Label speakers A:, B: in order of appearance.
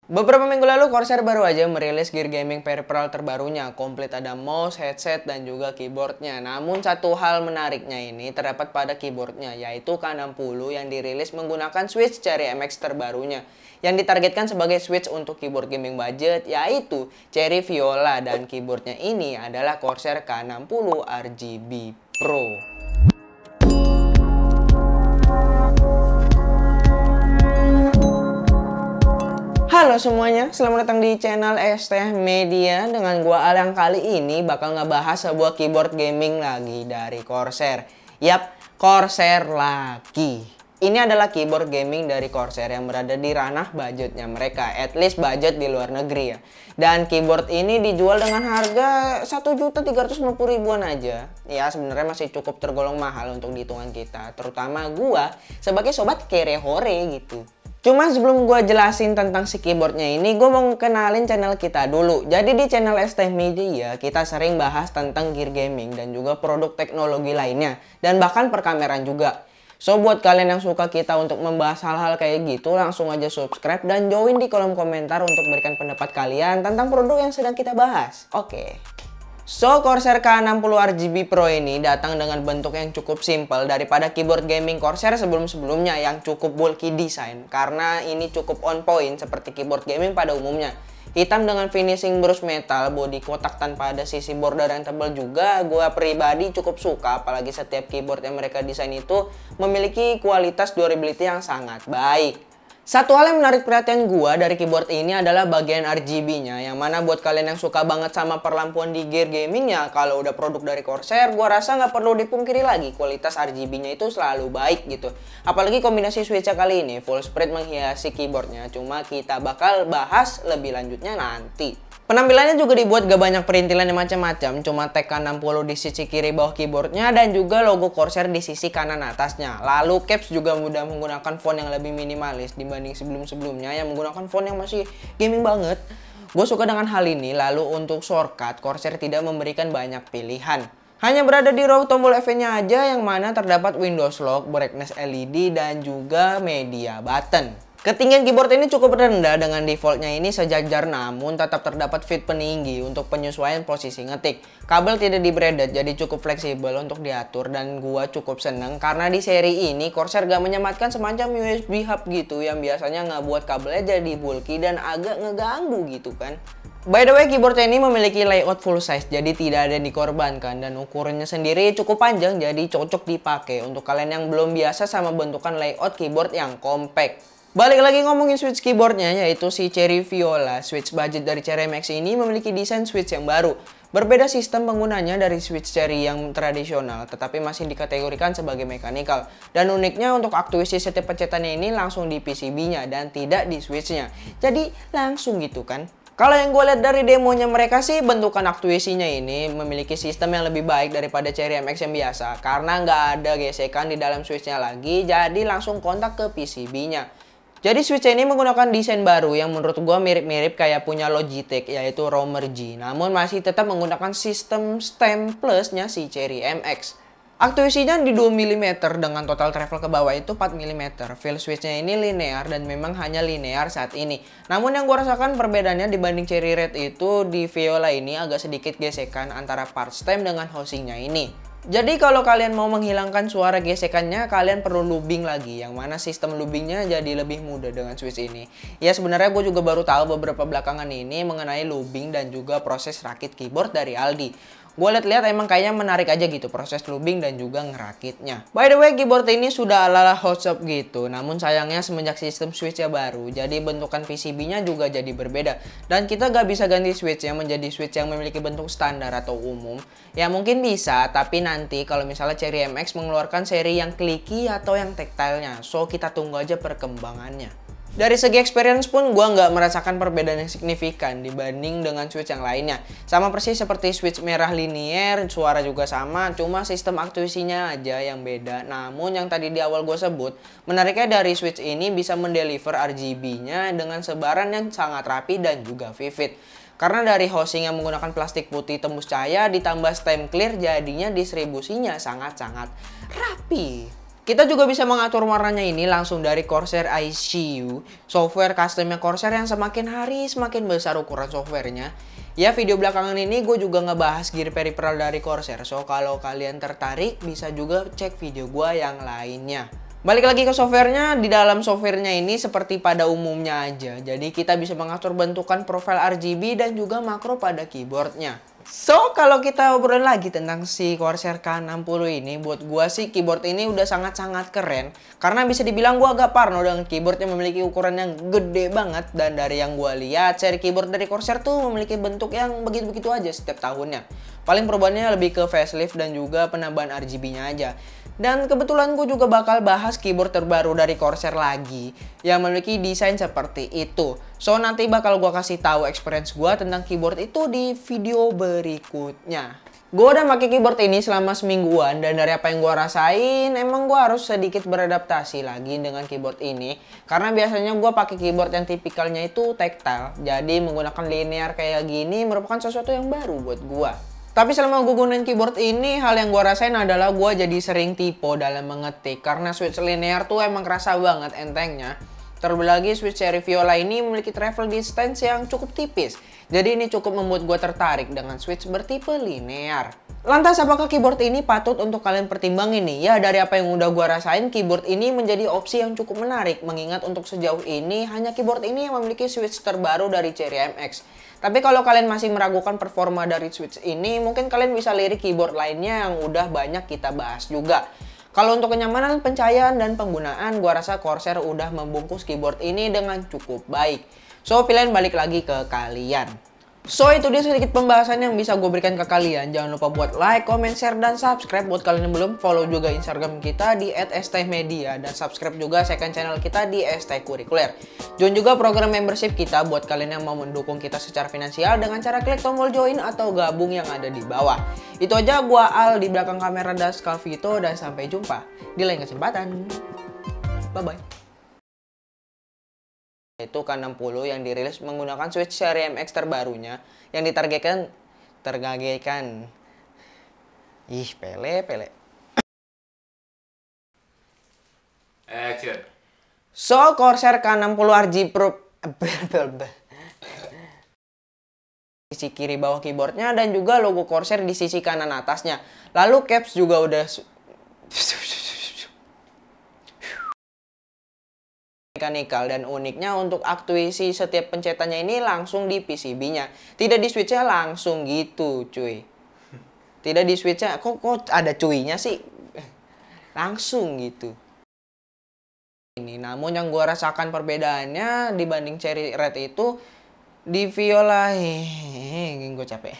A: Beberapa minggu lalu Corsair baru aja merilis gear gaming peripheral terbarunya, komplit ada mouse, headset, dan juga keyboardnya. Namun satu hal menariknya ini terdapat pada keyboardnya, yaitu K60 yang dirilis menggunakan switch Cherry MX terbarunya, yang ditargetkan sebagai switch untuk keyboard gaming budget, yaitu Cherry Viola, dan keyboardnya ini adalah Corsair K60 RGB Pro. Halo semuanya, selamat datang di channel ST Media. Dengan gua Al yang kali ini bakal ngebahas sebuah keyboard gaming lagi dari Corsair. Yap, Corsair lagi. Ini adalah keyboard gaming dari Corsair yang berada di ranah budgetnya mereka, at least budget di luar negeri ya. Dan keyboard ini dijual dengan harga 1.350.000-an aja. Ya sebenarnya masih cukup tergolong mahal untuk dihitungan kita, terutama gua sebagai sobat kere-hore gitu. Cuma sebelum gue jelasin tentang si keyboardnya ini, gue mau kenalin channel kita dulu. Jadi di channel ST Media, kita sering bahas tentang gear gaming dan juga produk teknologi lainnya. Dan bahkan perkameran juga. So buat kalian yang suka kita untuk membahas hal-hal kayak gitu, langsung aja subscribe dan join di kolom komentar untuk berikan pendapat kalian tentang produk yang sedang kita bahas. Oke. So, Corsair K60 RGB Pro ini datang dengan bentuk yang cukup simpel daripada keyboard gaming Corsair sebelum-sebelumnya yang cukup bulky design, karena ini cukup on point seperti keyboard gaming pada umumnya. Hitam dengan finishing brush metal, bodi kotak tanpa ada sisi border yang tebal juga, gue pribadi cukup suka, apalagi setiap keyboard yang mereka desain itu memiliki kualitas durability yang sangat baik. Satu hal yang menarik perhatian gua dari keyboard ini adalah bagian RGB-nya, yang mana buat kalian yang suka banget sama perlampuan di gear gamingnya, kalau udah produk dari Corsair, gua rasa nggak perlu dipungkiri lagi, kualitas RGB-nya itu selalu baik gitu. Apalagi kombinasi switch kali ini, full spread menghiasi keyboardnya, cuma kita bakal bahas lebih lanjutnya nanti. Penampilannya juga dibuat gak banyak perintilan yang macam-macam, cuma tag K60 di sisi kiri bawah keyboardnya dan juga logo Corsair di sisi kanan atasnya. Lalu caps juga mudah menggunakan font yang lebih minimalis dibanding sebelum-sebelumnya yang menggunakan font yang masih gaming banget. Gue suka dengan hal ini. Lalu untuk shortcut, Corsair tidak memberikan banyak pilihan. Hanya berada di row tombol F-nya aja yang mana terdapat Windows Lock, brightness LED, dan juga media button. Ketinggian keyboard ini cukup rendah dengan defaultnya ini sejajar, namun tetap terdapat fit peninggi untuk penyesuaian posisi ngetik. Kabel tidak di-braided jadi cukup fleksibel untuk diatur dan gua cukup seneng karena di seri ini Corsair gak menyematkan semacam USB hub gitu yang biasanya ngebuat kabelnya jadi bulky dan agak ngeganggu gitu kan. By the way, keyboardnya ini memiliki layout full size, jadi tidak ada yang dikorbankan dan ukurannya sendiri cukup panjang, jadi cocok dipakai untuk kalian yang belum biasa sama bentukan layout keyboard yang compact. Balik lagi ngomongin switch keyboardnya, yaitu si Cherry Viola. Switch budget dari Cherry MX ini memiliki desain switch yang baru. Berbeda sistem penggunanya dari switch Cherry yang tradisional, tetapi masih dikategorikan sebagai mechanical. Dan uniknya untuk aktuasi setiap pencetannya ini langsung di PCB-nya dan tidak di switch-nya. Jadi langsung gitu kan. Kalau yang gue lihat dari demonya mereka sih, bentukan aktuasinya ini memiliki sistem yang lebih baik daripada Cherry MX yang biasa. Karena nggak ada gesekan di dalam switch-nya lagi, jadi langsung kontak ke PCB-nya. Jadi switch ini menggunakan desain baru yang menurut gua mirip-mirip kayak punya Logitech, yaitu Romer G, namun masih tetap menggunakan sistem stem plusnya si Cherry MX. Aktuasinya di 2 mm dengan total travel ke bawah itu 4 mm. Feel switchnya ini linear dan memang hanya linear saat ini. Namun yang gua rasakan perbedaannya dibanding Cherry Red itu di Viola ini agak sedikit gesekan antara part stem dengan housingnya ini. Jadi kalau kalian mau menghilangkan suara gesekannya, kalian perlu looping lagi, yang mana sistem loopingnya jadi lebih mudah dengan switch ini. Ya sebenarnya gue juga baru tahu beberapa belakangan ini mengenai looping dan juga proses rakit keyboard dari Aldi. Gue lihat-lihat emang kayaknya menarik aja gitu proses looping dan juga ngerakitnya. By the way, keyboard ini sudah ala-ala hot shop gitu. Namun sayangnya semenjak sistem switchnya baru, jadi bentukan PCB-nya juga jadi berbeda. Dan kita gak bisa ganti switchnya menjadi switch yang memiliki bentuk standar atau umum. Ya mungkin bisa, tapi nanti kalau misalnya Cherry MX mengeluarkan seri yang clicky atau yang tactile-nya. So kita tunggu aja perkembangannya. Dari segi experience pun gue nggak merasakan perbedaan yang signifikan dibanding dengan switch yang lainnya. Sama persis seperti switch merah linear, suara juga sama, cuma sistem aktuasinya aja yang beda. Namun yang tadi di awal gue sebut, menariknya dari switch ini bisa mendeliver RGB-nya dengan sebaran yang sangat rapi dan juga vivid. Karena dari housing yang menggunakan plastik putih tembus cahaya ditambah stem clear, jadinya distribusinya sangat-sangat rapi. Kita juga bisa mengatur warnanya ini langsung dari Corsair ICU, software customnya Corsair yang semakin hari semakin besar ukuran softwarenya. Ya, video belakangan ini gue juga ngebahas gear peripheral dari Corsair, so kalau kalian tertarik bisa juga cek video gue yang lainnya. Balik lagi ke softwarenya, di dalam softwarenya ini seperti pada umumnya aja, jadi kita bisa mengatur bentukan profil RGB dan juga makro pada keyboardnya. So, kalau kita obrol lagi tentang si Corsair K60 ini, buat gua sih keyboard ini udah sangat-sangat keren. Karena bisa dibilang gua agak parno dengan keyboard yang memiliki ukuran yang gede banget. Dan dari yang gua lihat, seri keyboard dari Corsair tuh memiliki bentuk yang begitu-begitu aja setiap tahunnya. Paling perubahannya lebih ke facelift dan juga penambahan RGB-nya aja. Dan kebetulan gue juga bakal bahas keyboard terbaru dari Corsair lagi yang memiliki desain seperti itu. So nanti bakal gue kasih tahu experience gue tentang keyboard itu di video berikutnya. Gue udah pakai keyboard ini selama semingguan dan dari apa yang gue rasain emang gue harus sedikit beradaptasi lagi dengan keyboard ini. Karena biasanya gue pakai keyboard yang tipikalnya itu tactile. Jadi menggunakan linear kayak gini merupakan sesuatu yang baru buat gue. Tapi selama gue gunain keyboard ini, hal yang gue rasain adalah gue jadi sering typo dalam mengetik. Karena switch linear tuh emang kerasa banget entengnya. Terlebih lagi switch seri Viola ini memiliki travel distance yang cukup tipis. Jadi ini cukup membuat gue tertarik dengan switch bertipe linear. Lantas apakah keyboard ini patut untuk kalian pertimbangin nih? Ya dari apa yang udah gue rasain, keyboard ini menjadi opsi yang cukup menarik. Mengingat untuk sejauh ini, hanya keyboard ini yang memiliki switch terbaru dari Cherry MX. Tapi kalau kalian masih meragukan performa dari switch ini, mungkin kalian bisa lirik keyboard lainnya yang udah banyak kita bahas juga. Kalau untuk kenyamanan, pencahayaan, dan penggunaan, gua rasa Corsair udah membungkus keyboard ini dengan cukup baik. So, pilihan balik lagi ke kalian. So, itu dia sedikit pembahasan yang bisa gue berikan ke kalian. Jangan lupa buat like, comment, share, dan subscribe. Buat kalian yang belum, follow juga Instagram kita di @stmedia. Dan subscribe juga second channel kita di @stkurikuler. Join juga program membership kita buat kalian yang mau mendukung kita secara finansial dengan cara klik tombol join atau gabung yang ada di bawah. Itu aja, gua Al di belakang kamera Daskal Vito, dan sampai jumpa di lain kesempatan. Bye-bye. Itu K60 yang dirilis menggunakan switch seri MX terbarunya yang ditargetkan pele.
B: Action.
A: So, Corsair K60 RG Pro sisi kiri bawah keyboardnya dan juga logo Corsair di sisi kanan atasnya. Lalu caps juga udah mekanikal, dan uniknya untuk aktuasi setiap pencetannya ini langsung di PCB-nya. Tidak di switch-nya langsung gitu, cuy. Tidak di switch-nya, kok ada cuy-nya sih? Langsung gitu. Ini, namun yang gue rasakan perbedaannya dibanding Cherry Red itu di Viola, gue capek.